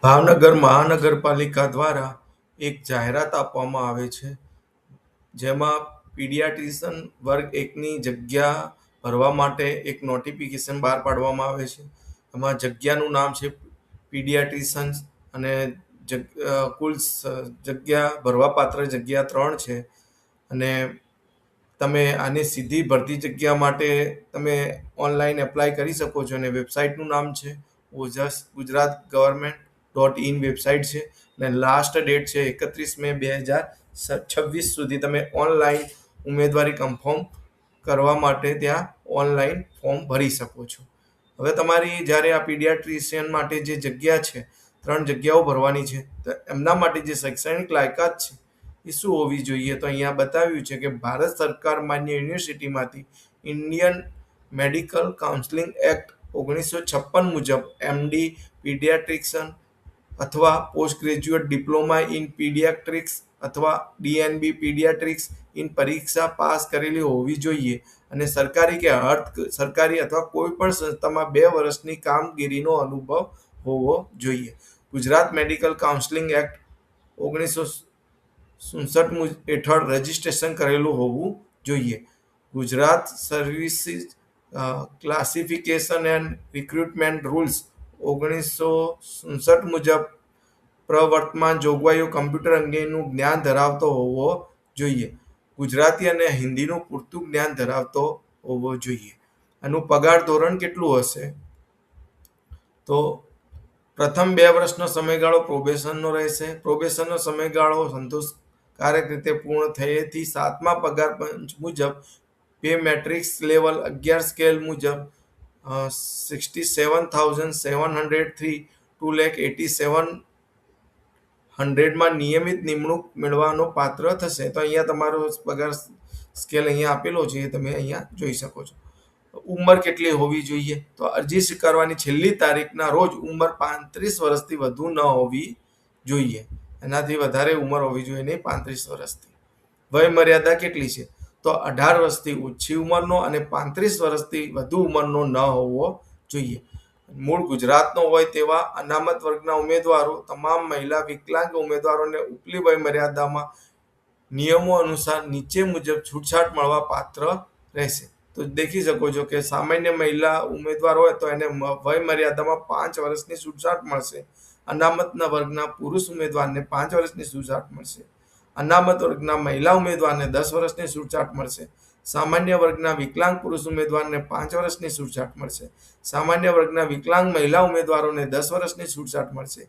ભાવનગર મહાનગરપાલિકા દ્વારા એક જાહેરાત આપવામાં આવે છે, જેમાં પીડિયાટ્રિશિયન વર્ગ 1ની જગ્યા ભરવા માટે એક નોટિફિકેશન બહાર પાડવામાં આવે છે. એમાં જગ્યાનું નામ છે પીડિયાટ્રિશિયન અને કુલ જગ્યા ભરવાપાત્ર જગ્યા 3 છે અને તમે આની સીધી ભરતી જગ્યા માટે તમે ઓનલાઈન એપ્લાય કરી શકો છો અને વેબસાઇટનું નામ છે ઓજસ ગુજરાત ગવર્મેન્ટ.ઇન વેબસાઇટ છે અને લાસ્ટ ડેટ છે 31 મે 2026 સુધી તમે ઓનલાઈન ઉમેદવારી કન્ફર્મ કરવા માટે ત્યાં ઓનલાઈન ફોર્મ ભરી શકો છો. હવે તમારી જ્યારે આ પીડિયાટ્રિશિયન માટે જે જગ્યા છે 3 જગ્યાઓ ભરવાની છે, તો એમના માટે જે શૈક્ષણિક લાયકાત છે એ શું હોવી જોઈએ? તો અહીંયા બતાવ્યું છે કે ભારત સરકાર માન્ય યુનિવર્સિટીમાંથી ઇન્ડિયન મેડિકલ કાઉન્સિલિંગ એક્ટ 1956 મુજબ એમડી પીડિયાટ્રિક્શન અથવા post graduate diploma in paediatrics અથવા ડીએનબી પીડિયાટ્રિક્સ ઇન પરીક્ષા પાસ કરેલી હોવી જોઈએ અને સરકારી કે અર્ધ સરકારી અથવા કોઈ પણ સંસ્થામાં 2 વર્ષની કામગીરીનો અનુભવ હોવો જોઈએ. ગુજરાત મેડિકલ કાઉન્સિલિંગ એક્ટ 1967 હેઠળ રજીસ્ટ્રેશન કરેલું હોવું જોઈએ. Gujarat services classification and recruitment rules 1967 મુજબ પ્રવર્તમાન જોગવાઈઓ કમ્પ્યુટર અંગેનું જ્ઞાન ધરાવતો હોવો જોઈએ. ગુજરાતી અને હિન્દીનું પૂરતું જ્ઞાન ધરાવતો હોવો જોઈએ. આનું પગાર ધોરણ કેટલું હશે? તો પ્રથમ 2 વર્ષનો સમયગાળો પ્રોબેશનનો રહેશે. પ્રોબેશનનો સમયગાળો સંતોષકારક રીતે પૂર્ણ થયેથી 7મા પગાર પંચ મુજબ પે મેટ્રિક્સ લેવલ 11 સ્કેલ મુજબ 67,700 થી 2,87,100 માં નિયમિત નિમણૂક મેળવવાનો પાત્ર થશે. તો અહીંયા તમારો પગાર સ્કેલ અહીંયા આપેલો છે, એ તમે અહીંયા જોઈ શકો છો. ઉંમર કેટલી હોવી જોઈએ? તો અરજી સ્વીકારવાની છેલ્લી તારીખના રોજ ઉંમર 35 વર્ષથી વધુ ન હોવી જોઈએ. એનાથી વધારે ઉંમર હોવી જોઈએ નહીં, 35 વર્ષથી. વય મર્યાદા કેટલી છે? તો 18 વર્ષથી ઓછી ઉંમરનો અને 35 વર્ષથી વધુ ઉંમરનો ન હોવો જોઈએ. મૂળ ગુજરાતનો હોય તેવા અનામત વર્ગના ઉમેદવારો તમામ મહિલા વિકલાંગ ઉમેદવારોને ઉપલી વય મર્યાદામાં નિયમો અનુસાર નીચે મુજબ છૂટછાટ મળવા પાત્ર રહેશે. તો દેખી શકો છો કે સામાન્ય મહિલા ઉમેદવાર હોય તો એને વય મર્યાદામાં 5 વર્ષની છૂટછાટ મળશે. અનામતના વર્ગના પુરુષ ઉમેદવારને 5 વર્ષની છૂટછાટ મળશે. અનામત વર્ગના મહિલા ઉમેદવારને 10 વર્ષની છૂટછાટ મળશે. સામાન્ય વર્ગના વિકલાંગ પુરુષ ઉમેદવારને 5 વર્ષની છૂટછાટ મળશે. સામાન્ય વર્ગના વિકલાંગ મહિલા ઉમેદવારોને 10 વર્ષની છૂટછાટ મળશે.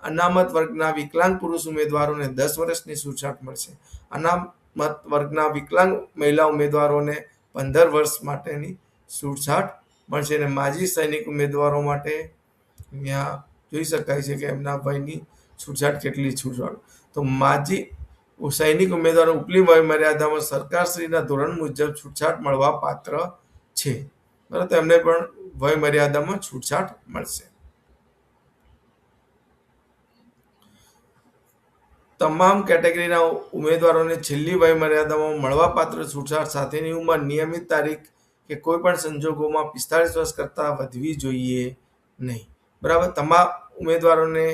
અનામત વર્ગના વિકલાંગ પુરુષ ઉમેદવારોને 10 વર્ષની છૂટછાટ મળશે. અનામત વર્ગના વિકલાંગ મહિલા ઉમેદવારોને 15 વર્ષ માટેની છૂટછાટ મળશે. અને માજી સૈનિક ઉમેદવારો માટે અહીંયા જોઈ શકાય છે કે એમના વયની છૂટછાટ કેટલી છૂટછાટ. તો માજી સૈનિક ઉમેદવારો ઉપલી વય મર્યાદામાં સરકારશ્રીના ધોરણ મુજબ છૂટછાટ મળવા પાત્ર છે. બરાબર, તેમને પણ વય મર્યાદામાં છૂટછાટ મળશે. તમામ કેટેગરીના ઉમેદવારોને છેલ્લી વય મર્યાદામાં મળવાપાત્ર છૂટછાટ સાથેની ઉંમર નિયમિત તારીખ કે કોઈ પણ સંજોગોમાં 45 વર્ષ કરતાં વધવી જોઈએ નહીં. બરાબર, તમામ ઉમેદવારોને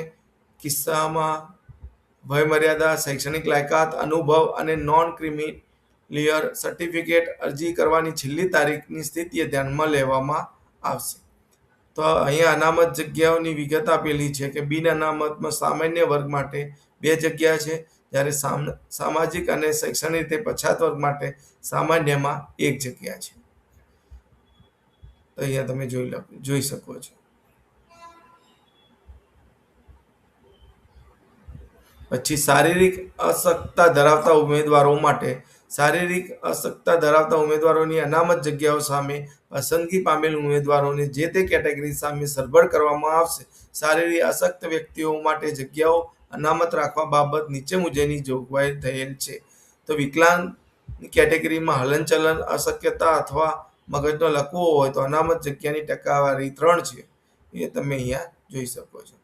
કિસ્સામાં વય મર્યાદા, શૈક્ષણિક લાયકાત, અનુભવ અને નોન ક્રિમિલિયર સર્ટિફિકેટ અરજી કરવાની છેલ્લી તારીખની સ્થિતિએ ધ્યાનમાં લેવામાં આવશે. તો અહીંયા અનામત જગ્યાઓની વિગત આપેલી છે કે બિન અનામતમાં સામાન્ય વર્ગ માટે 2 જગ્યા છે, જ્યારે સામાજિક અને શૈક્ષણિક રીતે પછાત વર્ગ માટે સામાન્યમાં 1 જગ્યા છે. તો અહીંયા તમે જોઈ શકો છો. પછી શારીરિક અશક્તતા ધરાવતા ઉમેદવારો માટે શારીરિક અશક્તતા ધરાવતા ઉમેદવારોની અનામત જગ્યાઓ સામે પસંદગી પામેલ ઉમેદવારોને જે તે કેટેગરી સામે સરભર કરવામાં આવશે. શારીરિક અશક્ત વ્યક્તિઓ માટે જગ્યાઓ અનામત રાખવા બાબત નીચે મુજબની જોગવાઈ થયેલ છે. તો વિકલાંગ કેટેગરીમાં હલનચલન અશક્યતા અથવા મગજનો લકવો હોય તો અનામત જગ્યાની ટકાવારી 3 છે, એ તમે અહીંયા જોઈ શકો છો.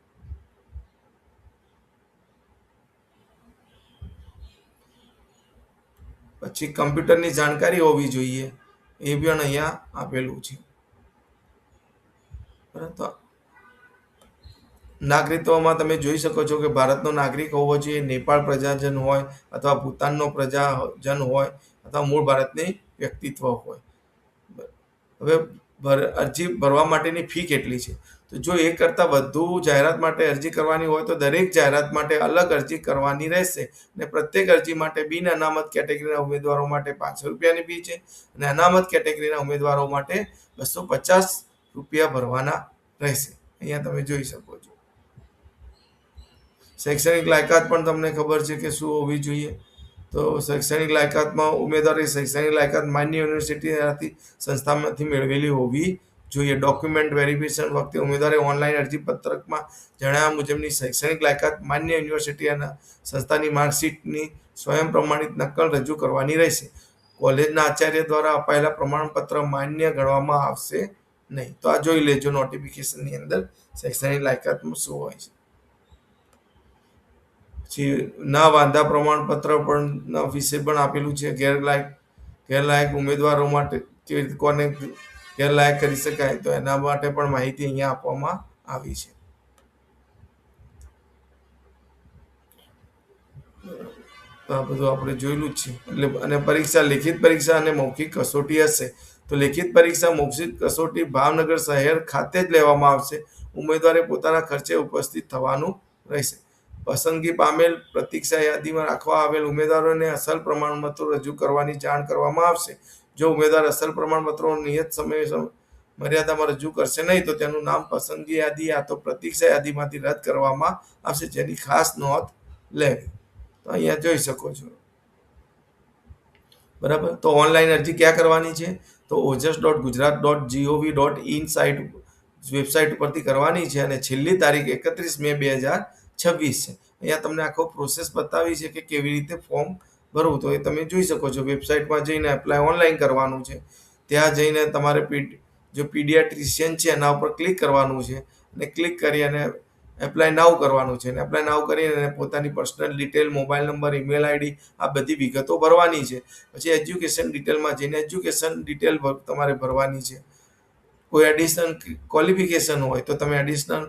પછી કમ્પ્યુટરની જાણકારી હોવી જોઈએ, એ પણ અહીંયા આપેલું છે. બરાબર, નાગરિકત્વમાં તમે જોઈ શકો છો કે ભારતનો નાગરિક હોવો જોઈએ, નેપાળ પ્રજાજન હોય અથવા ભૂતાનનો પ્રજાજન હોય અથવા મૂળ ભારતની વ્યક્તિત્વ હોય. હવે અરજી ભરવા માટેની ફી કેટલી છે? તો જો એક કરતાં વધુ જાહેરાત માટે અરજી કરવાની હોય તો દરેક જાહેરાત માટે અલગ અરજી કરવાની રહેશે અને પ્રત્યેક અરજી માટે બિન અનામત કેટેગરીના ઉમેદવારો માટે 500 રૂપિયાની ફી છે અને અનામત કેટેગરીના ઉમેદવારો માટે 250 રૂપિયા ભરવાના રહેશે. અહીંયા તમે જોઈ શકો છો. શૈક્ષણિક લાયકાત પણ તમને ખબર છે કે શું હોવી જોઈએ. તો શૈક્ષણિક લાયકાતમાં ઉમેદવારે શૈક્ષણિક લાયકાત માન્ય યુનિવર્સિટી સંસ્થામાંથી મેળવેલી હોવી જોઈએ. ડોક્યુમેન્ટ વેરિફિકેશન વખતે ઉમેદવારે ઓનલાઈન અરજી પત્રકમાં જણાવ્યા મુજબની શૈક્ષણિક લાયકાત માન્ય યુનિવર્સિટી અને સંસ્થાની માર્કશીટની સ્વયં પ્રમાણિત નકલ રજૂ કરવાની રહેશે. કોલેજના આચાર્ય દ્વારા અપાયેલા પ્રમાણપત્ર માન્ય ગણવામાં આવશે નહીં. તો આ જોઈ લેજો નોટિફિકેશનની અંદર શૈક્ષણિક લાયકાતમાં શું હોય છે. પછી ના વાંધા પ્રમાણપત્ર પણ વિશે પણ આપેલું છે. ગેરલાયક ઉમેદવારો માટે કેવી રીતે કોને ગેરલાયક કરી શકાય, તો એના માટે પણ માહિતી અહીંયા આપવામાં આવી છે. તો આ બધું આપણે જોયેલું જ છે. એટલે અને પરીક્ષા લેખિત પરીક્ષા અને મૌખિક કસોટી હશે. તો લેખિત પરીક્ષા મૌખિક કસોટી ભાવનગર શહેર ખાતે જ લેવામાં આવશે. ઉમેદવારે પોતાના ખર્ચે ઉપસ્થિત થવાનું રહેશે. પસંદગી પામેલ પ્રતીક્ષા યાદીમાં રાખવા આવેલ ઉમેદવારોને અસલ પ્રમાણપત્રો રજૂ કરવાની જાણ કરવામાં આવશે. જો ઉમેદવાર અસલ પ્રમાણપત્રો નિયત સમય મર્યાદામાં રજૂ કરશે નહીં તો તેનું નામ પસંદગી યાદી યા તો પ્રતીક્ષા યાદીમાંથી રદ કરવામાં આવશે, જેની ખાસ નોંધ લેવી. તો અહીંયા જોઈ શકો છો. બરાબર. તો ઓનલાઈન અરજી ક્યાં કરવાની છે? તો ojas.gujarat.gov.in વેબસાઇટ ઉપરથી કરવાની છે અને છેલ્લી તારીખ 31 મે 2026 છે. અહીંયા તમને આખો પ્રોસેસ બતાવી છે કે કેવી રીતે ફોર્મ ભરવું. તો એ તમે જોઈ શકો છો. વેબસાઇટમાં જઈને એપ્લાય ઓનલાઈન કરવાનું છે. ત્યાં જઈને તમારે જો પીડિયાટ્રિશિયન છે એના ઉપર ક્લિક કરવાનું છે અને ક્લિક કરી અને એપ્લાય નાવ કરવાનું છે. અને એપ્લાય નાવ કરીને પોતાની personal detail, mobile number, email ID આ બધી વિગતો ભરવાની છે. પછી એજ્યુકેશન ડિટેલમાં જઈને એજ્યુકેશન ડિટેલ તમારે ભરવાની છે. કોઈ એડિશનલ ક્વોલિફિકેશન હોય તો તમે એડિશનલ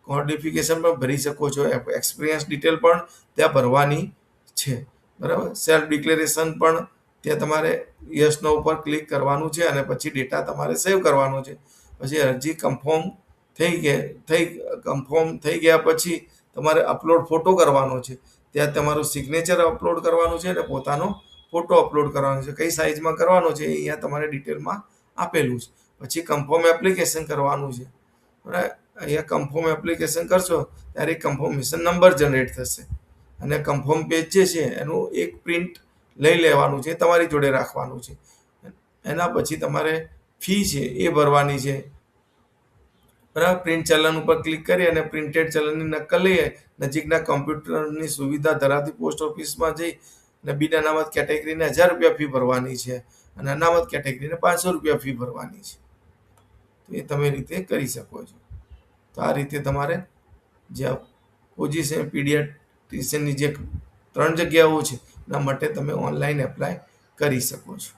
ક્વોલિફિકેશન પણ ભરી શકો છો. એક્સપિરિયન્સ ડિટેલ પણ ત્યાં ભરવાની છે. બરાબર. સેલ્ફ ડિક્લેરેશન પણ ત્યાં તમારે યસનો ઉપર ક્લિક કરવાનું છે અને પછી ડેટા તમારે સેવ કરવાનો છે. પછી અરજી કન્ફર્મ થઈ ગયા પછી તમારે અપલોડ ફોટો કરવાનો છે. ત્યાં તમારું સિગ્નેચર અપલોડ કરવાનું છે અને પોતાનો ફોટો અપલોડ કરવાનો છે. કઈ સાઇઝમાં કરવાનો છે એ અહીંયા તમારે ડિટેલમાં આપેલું છે. પછી કન્ફર્મ એપ્લિકેશન કરવાનું છે. બરાબર. અહીંયા કન્ફર્મ એપ્લિકેશન કરશો ત્યારે કન્ફર્મેશન નંબર જનરેટ થશે અને કન્ફર્મ પેજ જે છે એનું એક પ્રિન્ટ લઈ લેવાનું છે, તમારી જોડે રાખવાનું છે. એના પછી તમારે ફી છે એ ભરવાની છે. બરાબર. પ્રિન્ટ ચલન ઉપર ક્લિક કરી અને પ્રિન્ટેડ ચલનની નકલ લઈ નજીકના કમ્પ્યુટરની સુવિધા ધરાવતી પોસ્ટ ઓફિસમાં જઈ અને બિન અનામત કેટેગરીને 1000 રૂપિયા ફી ભરવાની છે અને અનામત કેટેગરીને 500 રૂપિયા ફી ભરવાની છે. તો એ તમે રીતે કરી શકો છો. તો આ રીતે તમારે જે પોઝિશન પીડિયાટ્રિશિયનની જે 3 જગ્યાઓ છે એના માટે તમે ઓનલાઈન એપ્લાય કરી શકો છો.